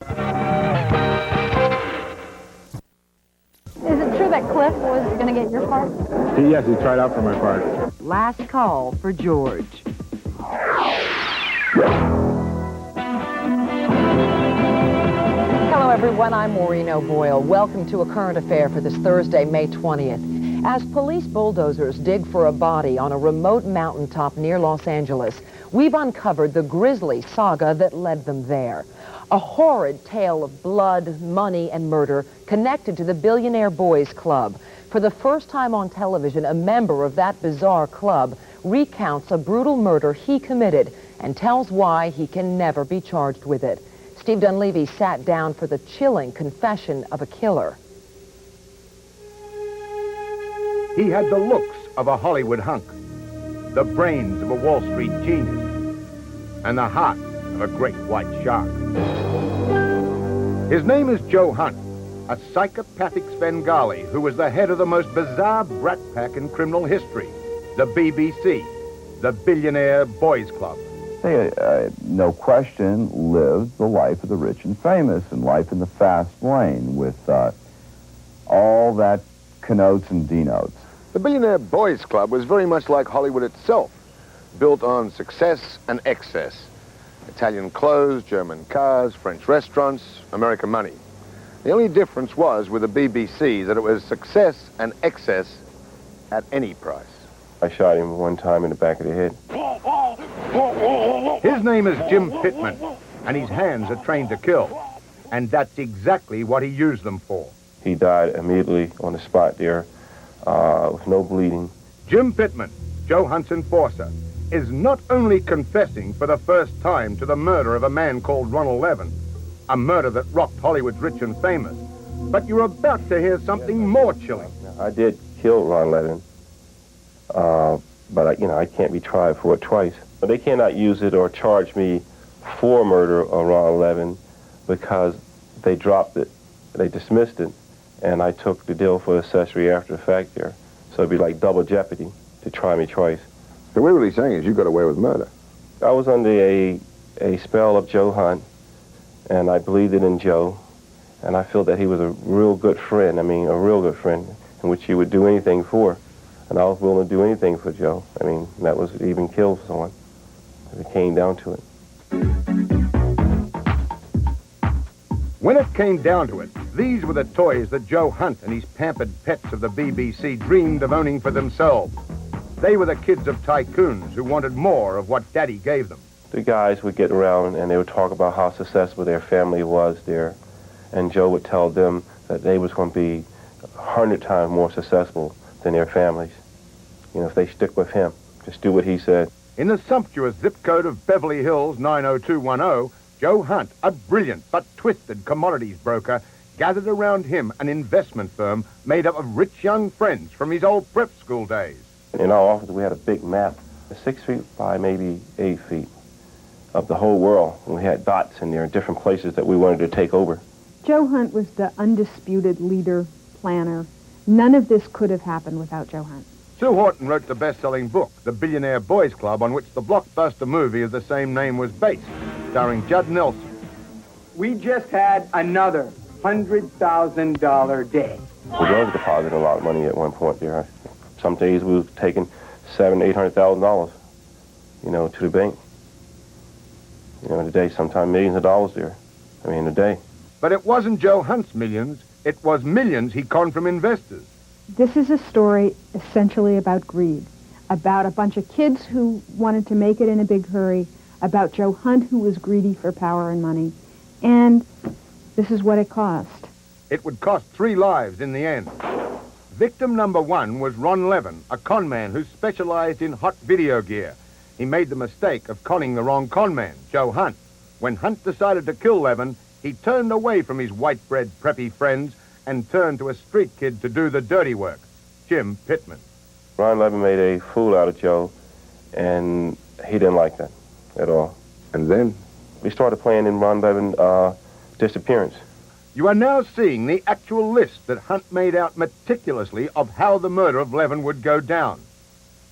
Is it true that Cliff was going to get your part? Yes, he tried out for my part. Last call for George. Hello, everyone. I'm Maureen O'Boyle. Welcome to A Current Affair for this Thursday, May 20th. As police bulldozers dig for a body on a remote mountaintop near Los Angeles, we've uncovered the grisly saga that led them there. A horrid tale of blood, money, and murder connected to the Billionaire Boys Club. For the first time on television, a member of that bizarre club recounts a brutal murder he committed and tells why he can never be charged with it. Steve Dunleavy sat down for the chilling confession of a killer. He had the looks of a Hollywood hunk, the brains of a Wall Street genius, and the heart of a great white shark. His name is Joe Hunt, a psychopathic Svengali who was the head of the most bizarre brat pack in criminal history, the BBC, the Billionaire Boys Club. They, no question, lived the life of the rich and famous and life in the fast lane with all that connotes and denotes. The Billionaire Boys Club was very much like Hollywood itself, built on success and excess. Italian clothes, German cars, French restaurants, American money. The only difference was with the BBC that it was success and excess at any price. I shot him one time in the back of the head. His name is Jim Pittman, and his hands are trained to kill. And that's exactly what he used them for. He died immediately on the spot there, with no bleeding. Jim Pittman, Joe Hunt's enforcer, is not only confessing for the first time to the murder of a man called Ronald Levin, a murder that rocked Hollywood's rich and famous, but you're about to hear something more chilling. I did kill Ron Levin, but I can't be tried for it twice. But they cannot use it or charge me for murder of Ron Levin because they dropped it, they dismissed it, and I took the deal for accessory after the fact there. So it'd be like double jeopardy to try me twice. So what we're really saying is you got away with murder. I was under a spell of Joe Hunt, and I believed it in Joe, and I feel that he was a real good friend. I mean, a real good friend, in which he would do anything for. And I was willing to do anything for Joe. I mean, that was even kill someone, if it came down to it. When it came down to it, these were the toys that Joe Hunt and his pampered pets of the BBC dreamed of owning for themselves. They were the kids of tycoons who wanted more of what Daddy gave them. The guys would get around and they would talk about how successful their family was there. And Joe would tell them that they was going to be 100 times more successful than their families. You know, if they stick with him, just do what he said. In the sumptuous zip code of Beverly Hills 90210, Joe Hunt, a brilliant but twisted commodities broker, gathered around him an investment firm made up of rich young friends from his old prep school days. In our office, we had a big map, 6 feet by maybe 8 feet, of the whole world. And we had dots in there in different places that we wanted to take over. Joe Hunt was the undisputed leader, planner. None of this could have happened without Joe Hunt. Sue Horton wrote the best-selling book, The Billionaire Boys Club, on which the blockbuster movie of the same name was based, starring Judd Nelson. We just had another $100,000 day. We was depositing a lot of money at one point there. Some days we was taking $700,000, $800,000, to the bank. In a day, sometimes millions of dollars there. In a day. But it wasn't Joe Hunt's millions. It was millions he conned from investors. This is a story essentially about greed, about a bunch of kids who wanted to make it in a big hurry, about Joe Hunt who was greedy for power and money. And this is what it cost. It would cost 3 lives in the end. Victim number 1 was Ron Levin, a con man who specialized in hot video gear. He made the mistake of conning the wrong con man, Joe Hunt. When Hunt decided to kill Levin, he turned away from his white-bread preppy friends and turned to a street kid to do the dirty work, Jim Pittman. Ron Levin made a fool out of Joe, and he didn't like that at all. And then? We started planning in Ron Levin's disappearance. You are now seeing the actual list that Hunt made out meticulously of how the murder of Levin would go down.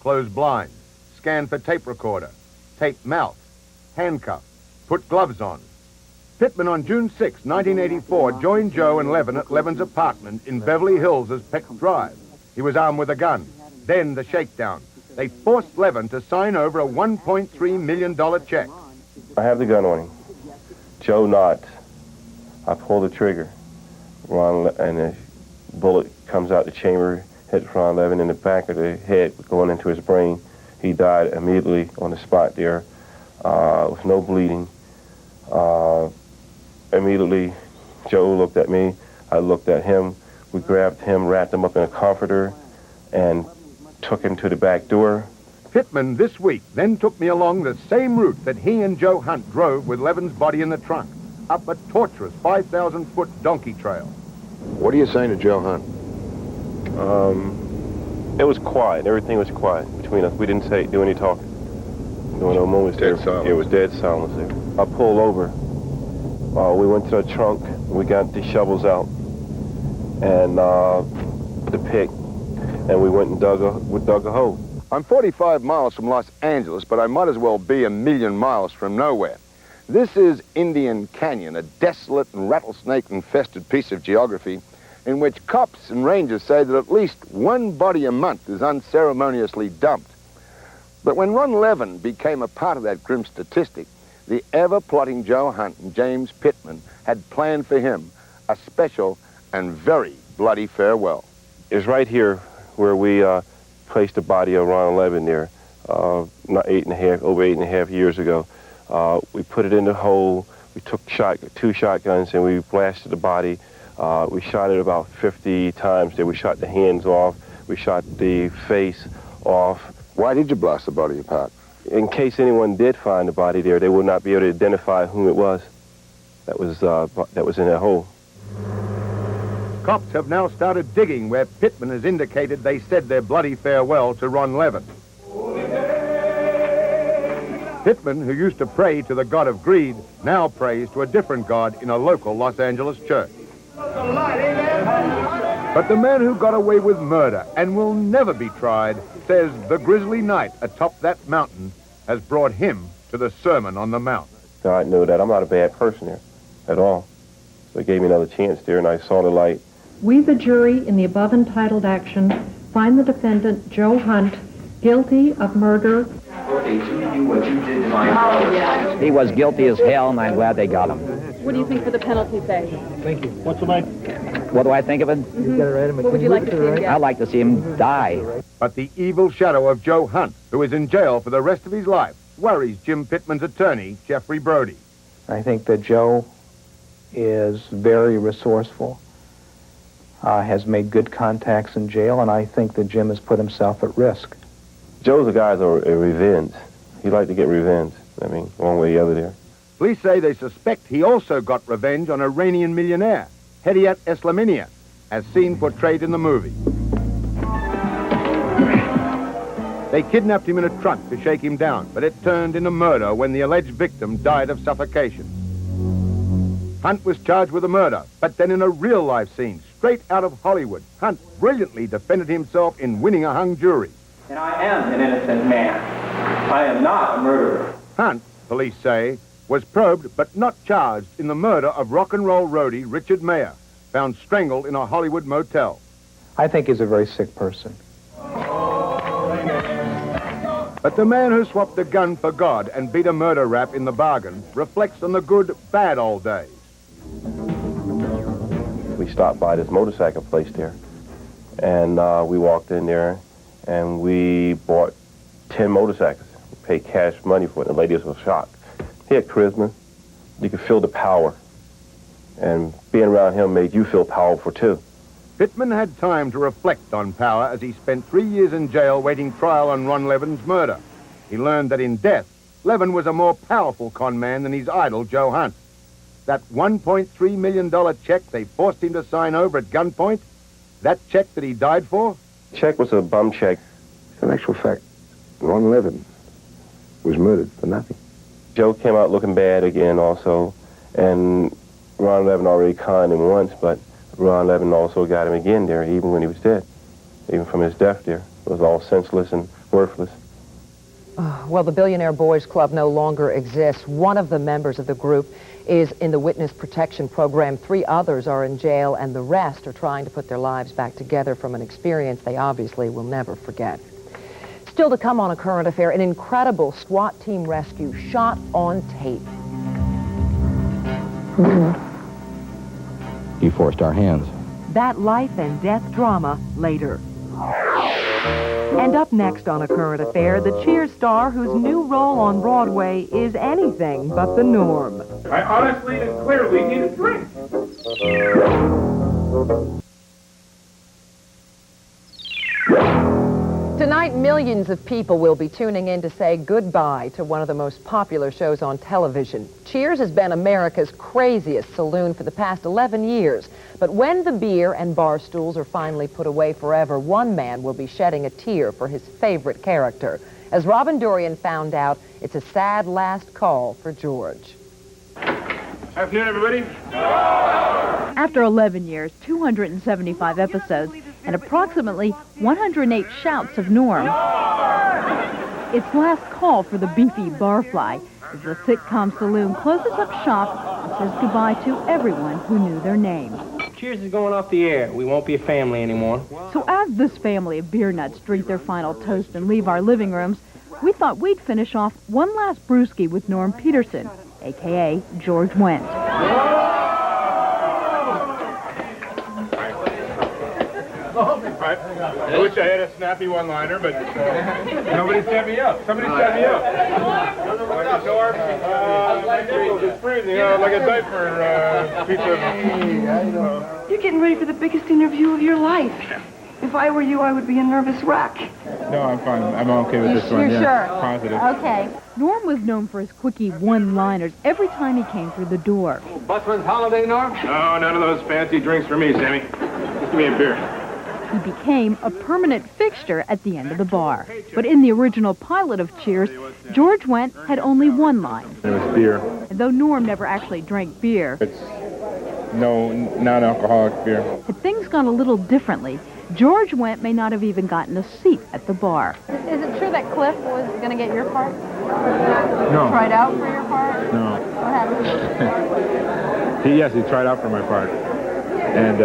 Close blinds, scan for tape recorder, tape mouth, handcuff, put gloves on. Pittman on June 6, 1984, joined Joe and Levin at Levin's apartment in Beverly Hills as Peck Drive. He was armed with a gun. Then the shakedown. They forced Levin to sign over a $1.3 million check. I have the gun on him. Joe nods. I pull the trigger. And a bullet comes out the chamber, hits Ron Levin in the back of the head, going into his brain. He died immediately on the spot there, with no bleeding. Immediately, Joe looked at me. I looked at him. We grabbed him, wrapped him up in a comforter, and took him to the back door. Pittman this week then took me along the same route that he and Joe Hunt drove with Levin's body in the trunk, up a torturous 5,000-foot donkey trail. What are you saying to Joe Hunt? It was quiet. Everything was quiet between us. We didn't do any talking. There were no moments there. Dead silence. It was dead silence there. I pulled over. We went to the trunk. We got the shovels out and the pick, and we went and dug a hole. I'm 45 miles from Los Angeles, but I might as well be a million miles from nowhere. This is Indian Canyon, a desolate and rattlesnake-infested piece of geography in which cops and rangers say that at least one body a month is unceremoniously dumped. But when Ron Levin became a part of that grim statistic, the ever-plotting Joe Hunt and James Pittman had planned for him a special and very bloody farewell. It's right here where we placed the body of Ron Levin there, over 8.5 years ago. We put it in the hole. We took 2 shotguns and we blasted the body. We shot it about 50 times there. We shot the hands off. We shot the face off. Why did you blast the body apart? In case anyone did find the body there, they would not be able to identify whom it was that was in that hole. Cops have now started digging where Pittman has indicated they said their bloody farewell to Ron Levin. Pittman, who used to pray to the god of greed, now prays to a different god in a local Los Angeles church. But the man who got away with murder and will never be tried says the grisly night atop that mountain has brought him to the Sermon on the Mount. God knew that I'm not a bad person there at all. So he gave me another chance there, and I saw the light. We, the jury, in the above entitled action, find the defendant, Joe Hunt, guilty of murder. He was guilty as hell, and I'm glad they got him. What do you think for the penalty phase? Thank you. What's the night? What do I think of it? What would you like to see him get? I'd like to see him die. But the evil shadow of Joe Hunt, who is in jail for the rest of his life, worries Jim Pittman's attorney, Jeffrey Brody. I think that Joe is very resourceful, has made good contacts in jail, and I think that Jim has put himself at risk. Joe's a guy that's a revenge. He liked to get revenge. I mean, one way or the other there. Police say they suspect he also got revenge on Iranian millionaire, Hediat Eslaminian, as seen portrayed in the movie. They kidnapped him in a trunk to shake him down, but it turned into murder when the alleged victim died of suffocation. Hunt was charged with a murder, but then in a real-life scene, straight out of Hollywood, Hunt brilliantly defended himself in winning a hung jury. And I am an innocent man. I am not a murderer. Hunt, police say, was probed but not charged in the murder of rock and roll roadie Richard Mayer, found strangled in a Hollywood motel. I think he's a very sick person. But the man who swapped a gun for God and beat a murder rap in the bargain reflects on the good, bad old days. We stopped by this motorcycle place there, and we walked in there, and we bought 10 motorcycles. We paid cash money for it. The ladies were shocked. He had charisma. You could feel the power, and being around him made you feel powerful too. Pittman had time to reflect on power as he spent 3 years in jail waiting trial on Ron Levin's murder. He learned that in death, Levin was a more powerful con man than his idol, Joe Hunt. That $1.3 million check they forced him to sign over at gunpoint, that check that he died for? Check was a bum check. In actual fact, Ron Levin was murdered for nothing. Joe came out looking bad again also, and Ron Levin already conned him once, but Ron Levin also got him again there, even when he was dead. Even from his death there. It was all senseless and worthless. Well, the Billionaire Boys Club no longer exists. One of the members of the group is in the Witness Protection Program. 3 others are in jail, and the rest are trying to put their lives back together from an experience they obviously will never forget. Still to come on A Current Affair, an incredible SWAT team rescue shot on tape. You forced our hands. That life and death drama later. And up next on A Current Affair, the Cheers star whose new role on Broadway is anything but the norm. I honestly and clearly need a drink. Tonight, millions of people will be tuning in to say goodbye to one of the most popular shows on television. Cheers has been America's craziest saloon for the past 11 years. But when the beer and bar stools are finally put away forever, one man will be shedding a tear for his favorite character. As Robin Dorian found out, it's a sad last call for George. Afternoon, everybody. After 11 years, 275 episodes, and approximately 108 shouts of Norm, its last call for the beefy barfly as the sitcom saloon closes up shop and says goodbye to everyone who knew their name. Cheers is going off the air. We won't be a family anymore. So as this family of beer nuts drink their final toast and leave our living rooms, we thought we'd finish off one last brewski with Norm Peterson, a.k.a. George Wendt. I wish I had a snappy one-liner, but nobody set me up. Somebody set me up. What's up, Norm? My nipples is freezing, like a diaper pizza. You're getting ready for the biggest interview of your life. If I were you, I would be a nervous wreck. No, I'm fine. I'm okay with this one. You're Yeah, sure? positive. Okay. Norm was known for his quickie one-liners every time he came through the door. Busman's holiday, Norm? No, none of those fancy drinks for me, Sammy. Just give me a beer. He became a permanent fixture at the end of the bar. But in the original pilot of Cheers, George Wendt had only one line. It was beer. And though Norm never actually drank beer, It's no non-alcoholic beer. had things gone a little differently, George Wendt may not have even gotten a seat at the bar. Is it true that Cliff was going to get your part? No. Tried out for your part? No. What happened? Yes, he tried out for my part. And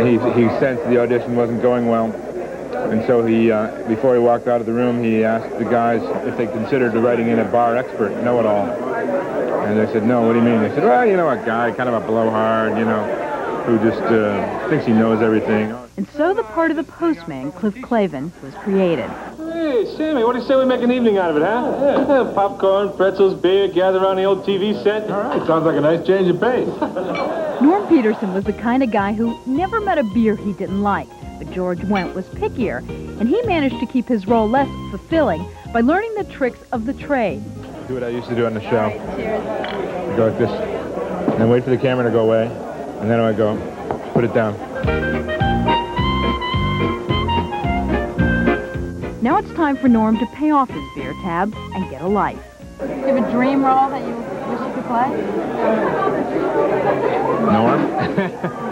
he sensed the audition wasn't going well. And so he, before he walked out of the room, he asked the guys if they considered writing in a bar expert, know-it-all. And they said, no, what do you mean? They said, well, you know, a guy, kind of a blowhard, you know, who just thinks he knows everything. And so the part of the postman, Cliff Clavin, was created. Hey, Sammy, what do you say we make an evening out of it, huh? Yeah. Popcorn, pretzels, beer, gather around the old TV set. All right, sounds like a nice change of pace. Norm Peterson was the kind of guy who never met a beer he didn't like, but George Wendt was pickier, and he managed to keep his role less fulfilling by learning the tricks of the trade. Do what I used to do on the show. Cheers. Go like this, and then wait for the camera to go away, and then I go, put it down. Now it's time for Norm to pay off his beer tab and get a life. Do you have a dream role that you wish you could play? Norm?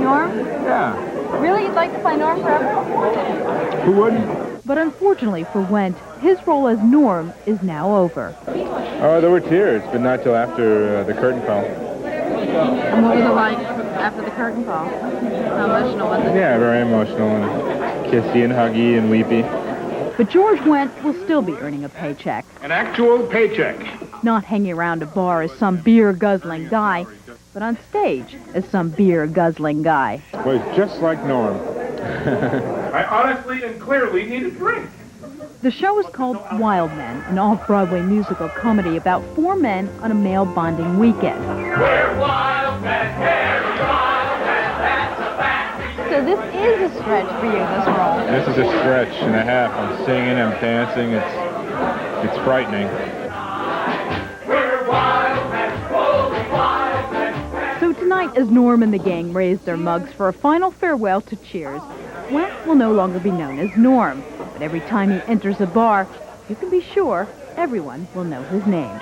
Norm? Yeah. Really? You'd like to play Norm forever? Who wouldn't? But unfortunately for Wendt, his role as Norm is now over. Oh, there were tears, but not till after the curtain call. And what was it like after the curtain call? How emotional was it? Yeah, very emotional and kissy and huggy and weepy. But George Wendt will still be earning a paycheck. An actual paycheck. Not hanging around a bar as some beer-guzzling guy, but on stage as some beer-guzzling guy. Was just like Norm. I honestly and clearly need a drink. The show is called Wild Men, an off-Broadway musical comedy about 4 men on a male bonding weekend. We're wild men, we're wild men, that's a fact. So this is a stretch for you, this role. This is a stretch and a half. I'm singing, I'm dancing. It's frightening. We're wild men, oh, wild men. So tonight, as Norm and the gang raise their mugs for a final farewell to Cheers, Wendt will no longer be known as Norm. But every time he enters a bar, you can be sure everyone will know his name.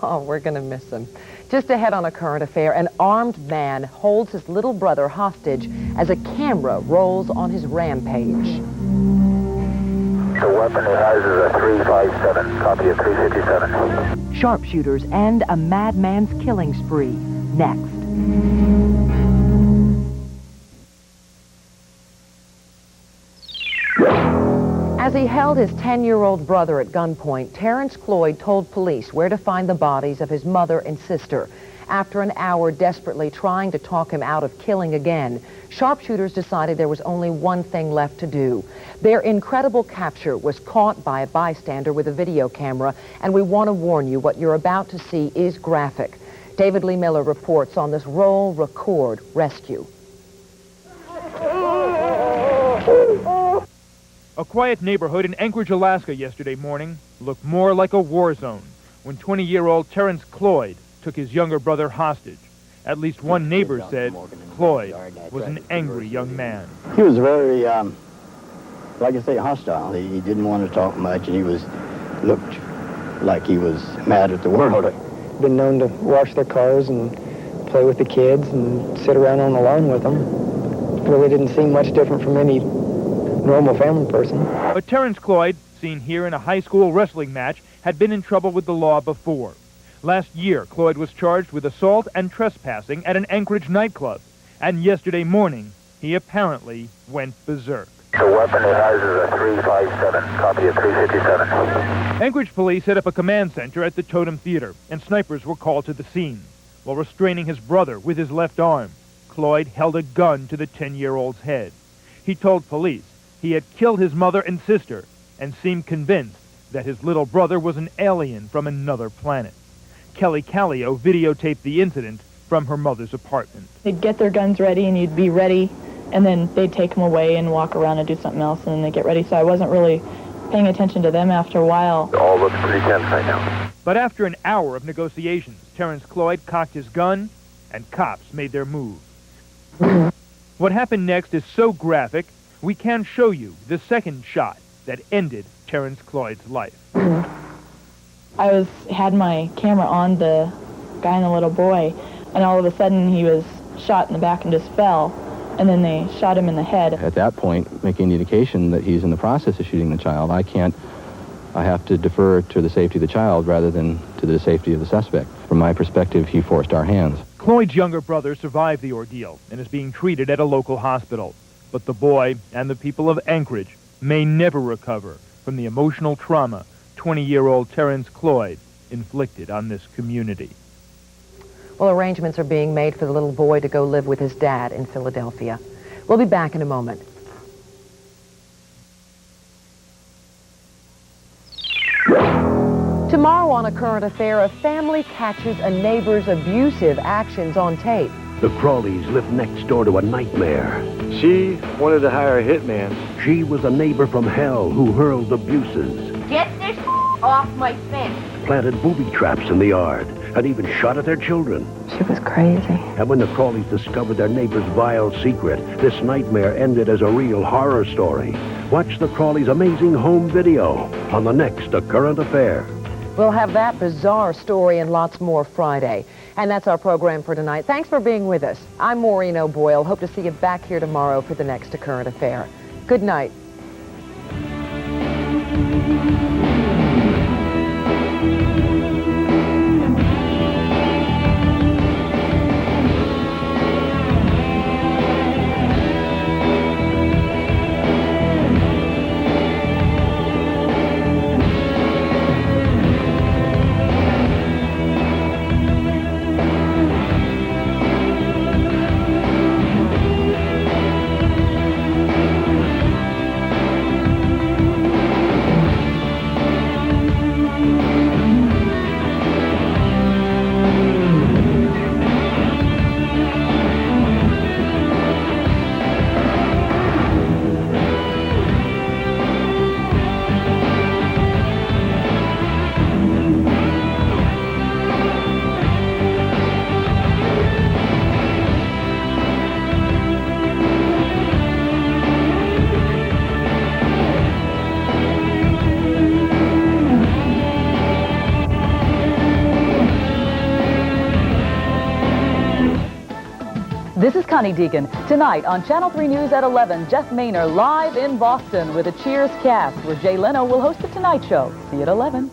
Oh, we're going to miss him. Just ahead on A Current Affair, an armed man holds his little brother hostage as a camera rolls on his rampage. The weapon it has is a 357. Copy of 357. Sharpshooters end a madman's killing spree. Next. As he held his 10-year-old brother at gunpoint, Terrence Cloyd told police where to find the bodies of his mother and sister. After an hour desperately trying to talk him out of killing again, sharpshooters decided there was only one thing left to do. Their incredible capture was caught by a bystander with a video camera, and we want to warn you, what you're about to see is graphic. David Lee Miller reports on this roll record rescue. A quiet neighborhood in Anchorage, Alaska yesterday morning looked more like a war zone when 20-year-old Terrence Cloyd took his younger brother hostage. At least one neighbor said Cloyd was an angry young man. He was very, like I say, hostile. He didn't want to talk much, and he looked like he was mad at the world. Been known to wash their cars and play with the kids and sit around on the lawn with them. Really didn't seem much different from any normal family person. But Terrence Cloyd, seen here in a high school wrestling match, had been in trouble with the law before. Last year, Cloyd was charged with assault and trespassing at an Anchorage nightclub. And yesterday morning, he apparently went berserk. The weapon it has is a 357. Copy of 357. Anchorage police set up a command center at the Totem Theater, and snipers were called to the scene. While restraining his brother with his left arm, Cloyd held a gun to the 10-year-old's head. He told police he had killed his mother and sister and seemed convinced that his little brother was an alien from another planet. Kelly Callio videotaped the incident from her mother's apartment. They'd get their guns ready and you'd be ready, and then they'd take them away and walk around and do something else, and then they'd get ready. So I wasn't really paying attention to them after a while. All looks pretty tense right now. But after an hour of negotiations, Terrence Cloyd cocked his gun and cops made their move. What happened next is so graphic, we can show you the second shot that ended Terrence Cloyd's life. I had my camera on the guy and the little boy, and all of a sudden he was shot in the back and just fell, and then they shot him in the head. At that point, making the indication that he's in the process of shooting the child, I have to defer to the safety of the child rather than to the safety of the suspect. From my perspective, he forced our hands. Cloyd's younger brother survived the ordeal and is being treated at a local hospital. But the boy and the people of Anchorage may never recover from the emotional trauma 20-year-old Terrence Cloyd inflicted on this community. Well, arrangements are being made for the little boy to go live with his dad in Philadelphia. We'll be back in a moment. Tomorrow on A Current Affair, a family catches a neighbor's abusive actions on tape. The Crawleys lived next door to a nightmare. She wanted to hire a hitman. She was a neighbor from hell who hurled abuses, Get this off my fence. planted booby traps in the yard, and even shot at their children. She was crazy. And when the Crawleys discovered their neighbor's vile secret, this nightmare ended as a real horror story. Watch the Crawleys' amazing home video on the next A Current Affair. We'll have that bizarre story and lots more Friday. And that's our program for tonight. Thanks for being with us. I'm Maureen O'Boyle. Hope to see you back here tomorrow for the next A Current Affair. Good night. This is Connie Deacon. Tonight on Channel 3 News at 11, Jeff Maynor live in Boston with a Cheers cast where Jay Leno will host The Tonight Show. See you at 11.